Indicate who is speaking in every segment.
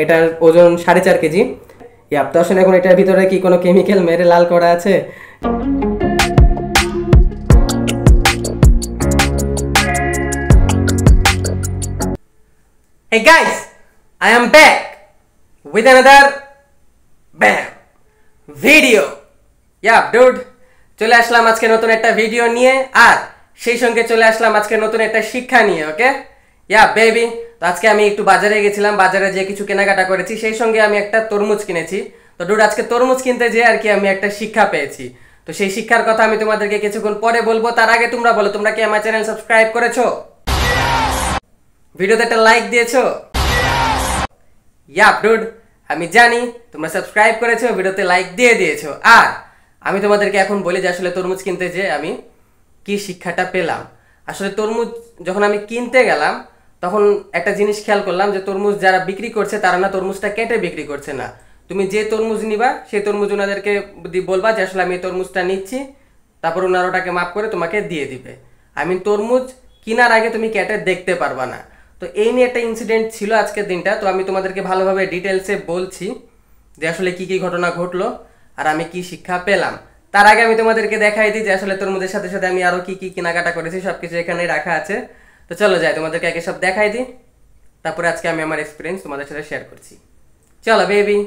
Speaker 1: এটার ওজন 4.5 KG. Yup, তো আসলে এখন এটার ভিতরে কি কোনো কেমিক্যাল মেরে লাল করা আছে? Hey guys, I am back with another video. Yeah, dude, চলে আসলাম আজকে নতুন একটা ভিডিও নিয়ে, আর সেই সঙ্গে চলে আসলাম আজকে নতুন একটা শিক্ষা নিয়ে। ওকে, ইয়া বেবি, তো আজকে আমি একটু বাজারে গেছিলাম, বাজারে যে কিছু কেনাকাটা করেছি, সেই সঙ্গে আমি একটা তরমুজ কিনেছি। তো ডুড, আজকে তরমুজ কিনতে যেয়ে আর কি আমি একটা শিক্ষা পেয়েছি। তো সেই শিক্ষার কথা আমি তোমাদেরকে কিছুক্ষণ পরে বলবো। তার আগে তোমরা বলো, তোমরা কি আমার চ্যানেল সাবস্ক্রাইব করেছো? ভিডিওতে একটা লাইক দিয়েছো? ইয়া ডুড, আমি জানি তোমরা সাবস্ক্রাইব করেছো, ভিডিওতে লাইক দিয়ে দিয়েছো। আর আমি তোমাদেরকে এখন বলি যে আসলে তরমুজ কিনতে যে আমি কি শিক্ষাটা পেলাম। আসলে তরমুজ যখন আমি কিনতে গেলাম, তখন একটা জিনিস খেয়াল করলাম যে তরমুজ যারা বিক্রি করছে তারা না তরমুজটা কেটে বিক্রি করছে না। তুমি যে তরমুজ নিবা সেই তরমুজ ওনাদেরকে বলবা যে আসলে আমি এই তরমুজটা নিচ্ছি, তারপর ওনারা ওটাকে মাপ করে তোমাকে দিয়ে দিবে। তরমুজ কেনার আগে তুমি কেটে দেখতে পারবা না। তো এই নিয়ে একটা ইনসিডেন্ট ছিল আজকের দিনটা। তো আমি তোমাদেরকে ভালোভাবে ডিটেলসে বলছি যে আসলে কি কি ঘটনা ঘটলো আর আমি কি শিক্ষা পেলাম। তার আগে আমি তোমাদেরকে দেখাই দিই যে আসলে তরমুজের সাথে সাথে আমি আরো কি কি কেনাকাটা করেছি, সবকিছু এখানে রাখা আছে। তো চলো যাই, তোমাদেরকে আগে সব দেখাই দিই, তারপরে আজকে আমি আমার এক্সপিরিয়েন্স তোমাদের সাথে শেয়ার করছি। চলো বেবি।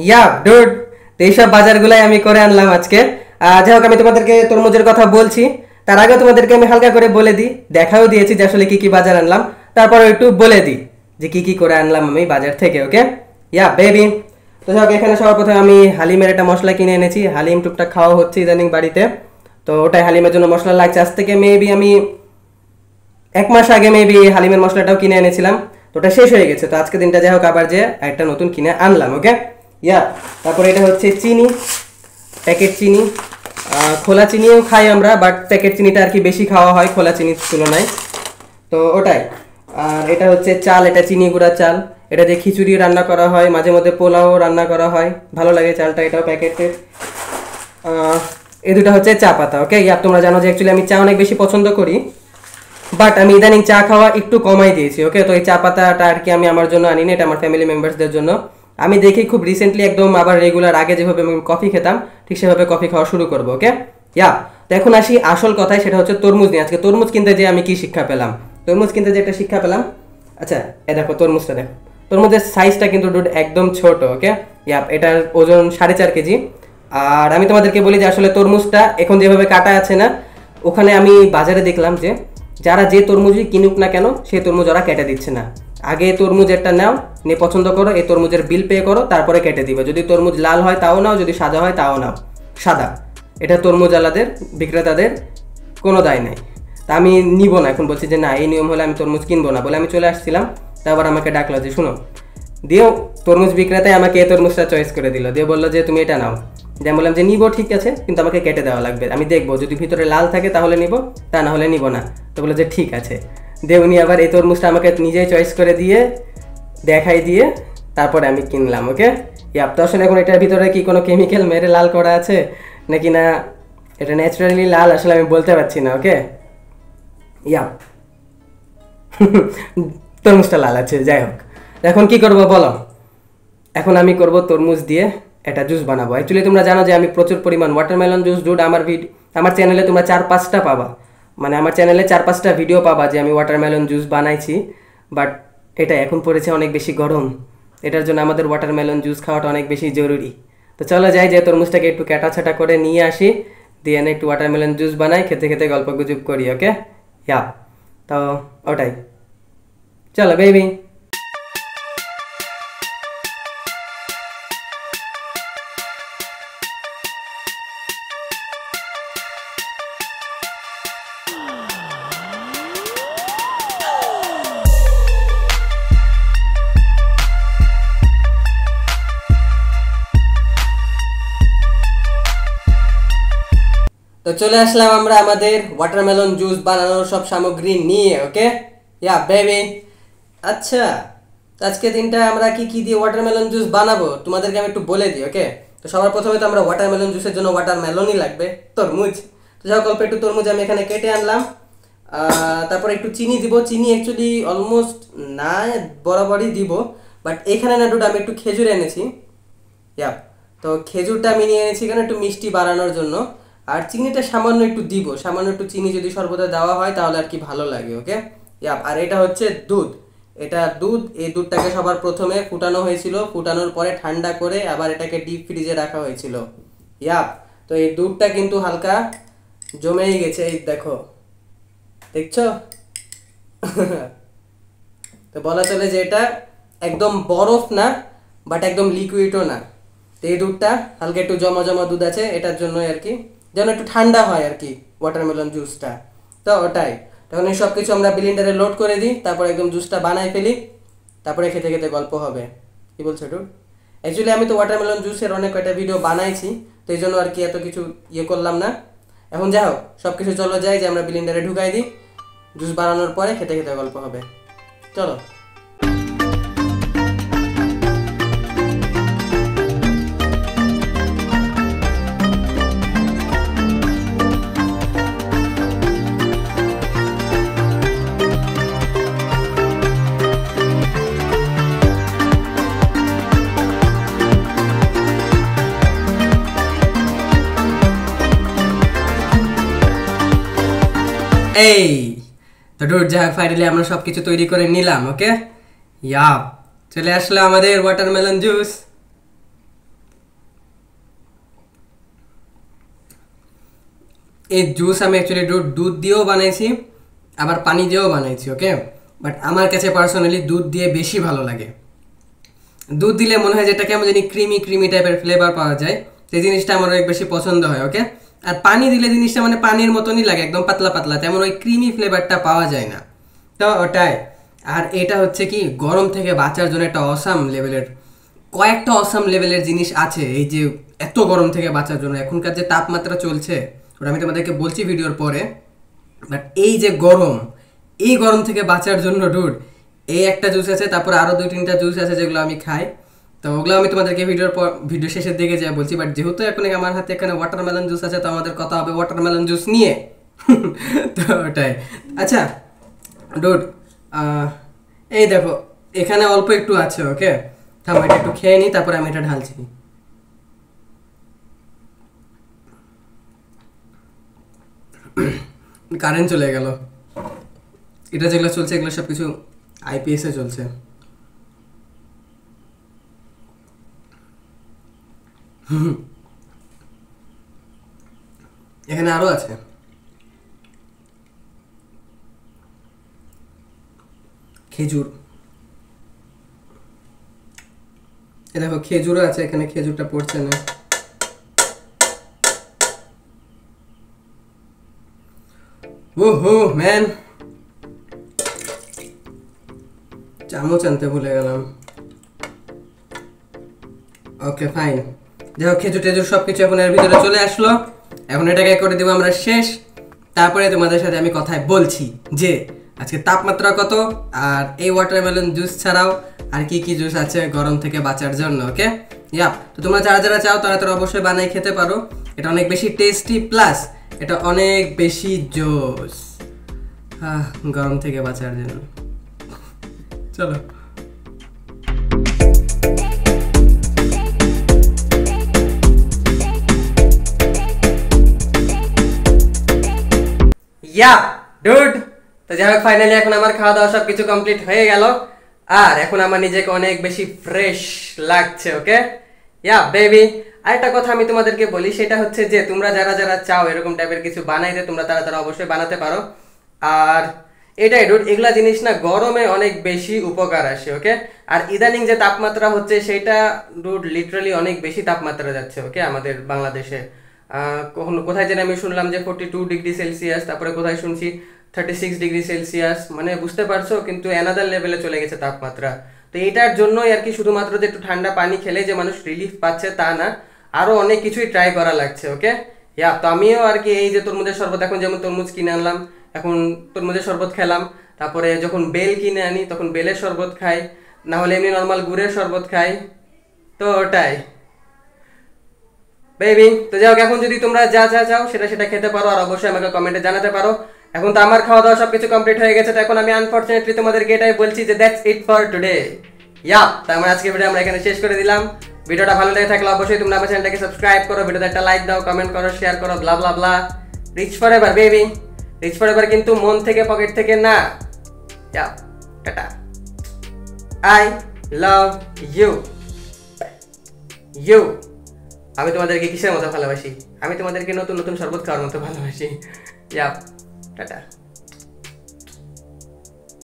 Speaker 1: ইয়া ডুড, এইসব বাজারগুলাই আমি করে আনলাম আজকে। যাই হোক, আমি তোমাদেরকে তরমুজের কথা বলছি, তার আগে তোমাদেরকে আমি হালকা করে বলে দিই, দেখাও দিয়েছি যে আসলে কি কি বাজার আনলাম, তারপর একটু বলে দিই যে কি কি করে আনলাম আমি বাজার থেকে। ওকে ইয়া বেবি, তো যাই হোক, এখানে সবার প্রথমে আমি হালিমের একটা মশলা কিনে এনেছি। হালিম টুকটাক খাওয়া হচ্ছে ইদানিং বাড়িতে, তো ওটাই হালিমের জন্য মশলা লাগছে। আজ থেকে মেবি আমি 1 মাস আগে মেবি হালিমের মশলাটাও কিনে এনেছিলাম, তো ওটা শেষ হয়ে গেছে। তো আজকে দিনটা যাই হোক আবার যে একটা নতুন কিনে আনলাম। ওকে ইয়া, তারপরে এটা হচ্ছে চিনি, প্যাকেট চিনি। খোলা চিনিও খাই আমরা, বাট প্যাকেট চিনিটা আর কি বেশি খাওয়া হয় খোলা চিনির তুলনায়, তো ওটাই। আর এটা হচ্ছে চাল, এটা চিনি গুঁড়া চাল, এটা দিয়ে খিচুড়ি রান্না করা হয়, মাঝে মধ্যে পোলাও রান্না করা হয়, ভালো লাগে চালটা, এটাও প্যাকেটের। এই দুটো হচ্ছে চা পাতা। ওকে ইয়া, তোমরা জানো যে অ্যাকচুয়ালি আমি চা অনেক বেশি পছন্দ করি, বাট আমি ইদানিং চা খাওয়া একটু কমাই দিয়েছি। ওকে, তো এই চা পাতাটা আর কি আমি আমার জন্য আনিনি, এটা আমার ফ্যামিলি মেম্বার্সদের জন্য। আমি দেখি খুব রিসেন্টলি একদম আবার রেগুলার আগে যেভাবে আমি কফি খেতাম ঠিক সেভাবে কফি খাওয়া শুরু করবো। ওকে ইয়া, তো এখন আসি আসল কথায়, সেটা হচ্ছে তরমুজ নিয়ে। আজকে তরমুজ কিনতে যে আমি কি শিক্ষা পেলাম, তরমুজ কিনতে যে একটা শিক্ষা পেলাম। আচ্ছা এ দেখো তরমুজটা, দেখো তরমুজের সাইজটা কিন্তু ডুড একদম ছোট। ওকে ইয়া, এটার ওজন 4.5 কেজি। আর আমি তোমাদেরকে বলি যে আসলে তরমুজটা এখন যেভাবে কাটা আছে না, ওখানে আমি বাজারে দেখলাম যে যারা যে তরমুজই কিনুক না কেন সেই তরমুজ ওরা কেটে দিচ্ছে না। আগে তরমুজ একটা নাও, নিয়ে পছন্দ করো, এই তরমুজের বিল পে করো, তারপরে কেটে দিবে। যদি তরমুজ লাল হয় তাও নাও, যদি সাদা হয় তাও নাও, সাদা। এটা তরমুজ আলাদের বিক্রেতাদের কোনো দায় নেই। তা আমি নিব না, এখন বলছি যে না, এই নিয়ম হলে আমি তরমুজ কিনবো না বলে আমি চলে আসছিলাম। তারপর আমাকে ডাকলো যে শুনো, দিয়েও তরমুজ বিক্রেতায় আমাকে এই তরমুজটা চয়েস করে দিল, দিয়ে বললো যে তুমি এটা নাও। দিয়ে বললাম যে নিবো, ঠিক আছে, কিন্তু আমাকে কেটে দেওয়া লাগবে, আমি দেখবো যদি ভিতরে লাল থাকে তাহলে নিবো, তা না হলে নিবো না। তো বললো যে ঠিক আছে। দিয়ে উনি আবার এই তরমুজটা আমাকে নিজেই চয়েস করে দিয়ে দেখাই দিয়ে তারপরে আমি কিনলাম। ওকে ইয়াপ, তো আসলে এখন এটার ভিতরে কি কোনো কেমিক্যাল মেরে লাল করা আছে নাকি না এটা ন্যাচারালি লাল, আসলে আমি বলতে পারছি না। ওকে ইয়াপ, তরমুজটা লাল আছে। যাই হোক, এখন কি করবো বলো, এখন আমি করব তরমুজ দিয়ে একটা জুস বানাবো। অ্যাকচুয়ালি তোমরা জানো যে আমি প্রচুর পরিমাণ ওয়াটারমেলন জুস ডুড আমার চ্যানেলে তোমরা 4-5টা পাবা, মানে আমার চ্যানেলে 4-5টা ভিডিও পাবা যে আমি ওয়াটারমেলন জুস বানাইছি। বাট এটা এখন পড়েছে অনেক বেশি গরম, এটার জন্য আমাদের ওয়াটারমেলন জুস খাওয়াটা অনেক বেশি জরুরি। তো চলো যাই, যে তরমুজটাকে একটু কাটাছাটা করে নিয়ে আসি, দিয়ে এনে একটু ওয়াটারমেলন জুস বানাই, খেতে খেতে গল্প গুজব করি। ওকে ইয়া, তো ওটাই, চলো বেবি। তো চলে আসলাম আমরা আমাদের ওয়াটারমেলন জুস বানানোর সব সামগ্রী নিয়ে। ওকে, ইয়া বেবি। আচ্ছা, তো আজকে দিনটা আমরা কি কি দিয়ে ওয়াটারমেলন জুস বানাবো তোমাদেরকে আমি একটু বলে দিই। ওকে, তো সবার প্রথমে তো আমরা ওয়াটারমেলন জুসের জন্য ওয়াটারমেলনই লাগবে, তরমুজ। তো যাই হোক, অল্প একটু তরমুজ আমি এখানে কেটে আনলাম। তারপরে একটু চিনি দিব। চিনি অ্যাকচুয়ালি অলমোস্ট না বরাবরই দিব, বাট এখানে না দুটো আমি একটু খেজুর এনেছি। ইয়াপ, তো খেজুরটা আমি নিয়ে এনেছি কেন, একটু মিষ্টি বাড়ানোর জন্য। আর চিনিটা সামান্য একটু দিব, সামান্য একটু চিনি যদি সর্বদা দেওয়া হয় তাহলে আর কি ভালো লাগে। ওকে, ইয়াপ। আর এটা হচ্ছে দুধ, এটা দুধ। এই দুধটাকে সবার প্রথমে ফুটানো হয়েছিল, ফুটানোর পরে ঠান্ডা করে আবার এটাকে ডিপ ফ্রিজে রাখা হয়েছিল। ইয়াপ, তো এই দুধটা কিন্তু হালকা জমেই গেছে, এই দেখো, দেখছো? তো বলা চলে যে এটা একদম বরফ না, বাট একদম লিকুইডও না। তো এই দুধটা হালকা একটু জমা জমা দুধ আছে, এটার জন্য আর কি, যেন একটু ঠান্ডা হয় আর কি ওয়াটারমেলন জুসটা। তো ওটাই, তখন এই সব কিছু আমরা ব্লেন্ডারে লোড করে দিই, তারপর একদম জুসটা বানাই ফেলি, তারপরে খেতে খেতে গল্প হবে। কি বলছো ডুড? অ্যাকচুয়ালি আমি তো ওয়াটারমেলন জুসের অনেক কয়টা ভিডিও বানাইছি, তো এই জন্য আর কি এত কিছু ইয়ে করলাম না। এখন যাই হোক, সব কিছু চলো যাই যে আমরা ব্লেন্ডারে ঢুকাই দিই, জুস বানানোর পরে খেতে খেতে গল্প হবে। চলো। এই তো ডুড, যাই হোক ফাইনালি আমরা সব কিছু তৈরি করে নিলাম। ওকে, ইয়াপ, চলে আসলো আমাদের ওয়াটারমেলন জুস। এই জুস আমি অ্যাকচুয়ালি দুধ দিয়েও বানাইছি, আবার পানি দিয়েও বানাইছি। ওকে, বাট আমার কাছে পার্সোনালি দুধ দিয়ে বেশি ভালো লাগে। দুধ দিলে মনে হয় যেটা কেমন জানি ক্রিমি ক্রিমি টাইপের ফ্লেভার পাওয়া যায়, সেই জিনিসটা আমার অনেক বেশি পছন্দ হয়। ওকে, আর পানি দিলে জিনিসটা মানে পানির মতনই লাগে, একদম পাতলা পাতলা, তেমন ওই ক্রিমি ফ্লেভারটা পাওয়া যায় না। তো ওটাই। আর এটা হচ্ছে কি, গরম থেকে বাঁচার জন্য একটা অসাম লেভেলের, কয়েকটা অসাম লেভেলের জিনিস আছে এই যে এত গরম থেকে বাঁচার জন্য। এখনকার যে তাপমাত্রা চলছে ওটা আমি তোমাদেরকে বলছি ভিডিওর পরে, বাট এই যে গরম, এই গরম থেকে বাঁচার জন্য ডুড এই একটা জুস আছে, তারপর আরও 2-3টা জুস আছে যেগুলো আমি খাই। তো ওগুলো আমি তোমাদেরকে ভিডিও শেষের দিকে যা বলছি, বাট যেহেতু এখন আমার হাতে এখানে ওয়াটারমেলন জুস আছে, তো আমাদের কথা হবে ওয়াটারমেলন জুস নিয়ে। তো ওটাই। আচ্ছা ডুড, এই দেখো এখানে অল্প একটু আছে। ওকে, থাম, এটা একটু খেয়ে নিই, তারপরে আমি এটা ঢালছি। কারেন্ট চলে গেল। এটা যেগুলো চলছে এগুলো সব কিছু আইপিএস এ চলছে। এখানে আরো আছে। খেজুর, এ দেখো খেজুরও আছে এখানে, খেজুরটা পড়ছে না। ওহো ম্যান, চামচ আনতে ভুলে গেলাম। ওকে ফাইন, যাই হোক খেজুর টেজুর সব কিছু এখন এর ভিতরে চলে আসলো। এখন এটাকে করে দেবো আমরা শেষ, তারপরে তোমাদের সাথে আমি কথায় বলছি যে আজকে তাপমাত্রা কত, আর এই ওয়াটারমেলন জুস ছাড়াও আর কি কি জুস আছে গরম থেকে বাঁচার জন্য। ওকে, ইয়াপ। তো তোমরা যারা যারা চাও তারা তারা অবশ্যই বানাই খেতে পারো। এটা অনেক বেশি টেস্টি, প্লাস এটা অনেক বেশি জোস গরম থেকে বাঁচার জন্য। চলো। ইয়া ডুড, তো যাই হোক ফাইনালি এখন আমার খাওয়া দাওয়া সব কিছু কমপ্লিট হয়ে গেল, আর এখন আমার নিজেকে অনেক বেশি ফ্রেশ লাগছে। ওকে, ইয়া বেবি। আর একটা কথা আমি তোমাদেরকে বলি, সেটা হচ্ছে যে তোমরা যারা যারা চাও এরকম টাইপের কিছু বানাইতে, তোমরা তারা তারা অবশ্যই বানাতে পারো। আর এটাই ডুড, এগুলা জিনিস না গরমে অনেক বেশি উপকার আসে। ওকে, আর ইদানিং যে তাপমাত্রা হচ্ছে সেটা ডুড লিটারালি অনেক বেশি তাপমাত্রা যাচ্ছে। ওকে, আমাদের বাংলাদেশে কোথায় যেন আমি শুনলাম যে 42°C, তারপরে কোথায় শুনছি 36°C, মানে বুঝতে পারছো, কিন্তু অ্যানাদার লেভেলে চলে গেছে তাপমাত্রা। তো এটার জন্যই আর কি, শুধুমাত্র যে একটু ঠান্ডা পানি খেলে যে মানুষ রিলিফ পাচ্ছে তা না, আরও অনেক কিছুই ট্রাই করা লাগছে। ওকে, তো আমিও আর কি এই যে তরমুজের শরবত, এখন যেমন তরমুজ কিনে আনলাম, এখন তরমুজের শরবত খেলাম, তারপরে যখন বেল কিনে আনি তখন বেলের শরবত খাই, না হলে এমনি নর্মাল গুড়ের শরবত খাই। তো ওটাই বেবি। তো যাই হোক, এখন যদি তোমরা যা যা চাও সেটা সেটা খেতে পারো, আর অবশ্যই আমাকে কমেন্টে জানাতে পারো। এখন তো আমার খাওয়া দাওয়া সবকিছু কমপ্লিট হয়ে গেছে, তো এখন আমি আনফরচুনেটলি তোমাদেরকে এটাই বলছি যে দ্যাটস ইট ফর টুডে। তাই আমার আজকে ভিডিও আমরা এখানে শেষ করে দিলাম। ভিডিওটা ভালো লেগে থাকলে অবশ্যই তোমরা আমার চ্যানেলটাকে সাবস্ক্রাইব করো, ভিডিওতে একটা লাইক দাও, কমেন্ট করো, শেয়ার করো, blah blah blah. Rich forever baby, rich forever, কিন্তু মন থেকে পকেট থেকে না। Tata. I love you. You আমি তোমাদেরকে কিসের মতো ভালোবাসি? আমি তোমাদেরকে নতুন নতুন শরবত খাওয়ার মতো ভালোবাসি। টাটা।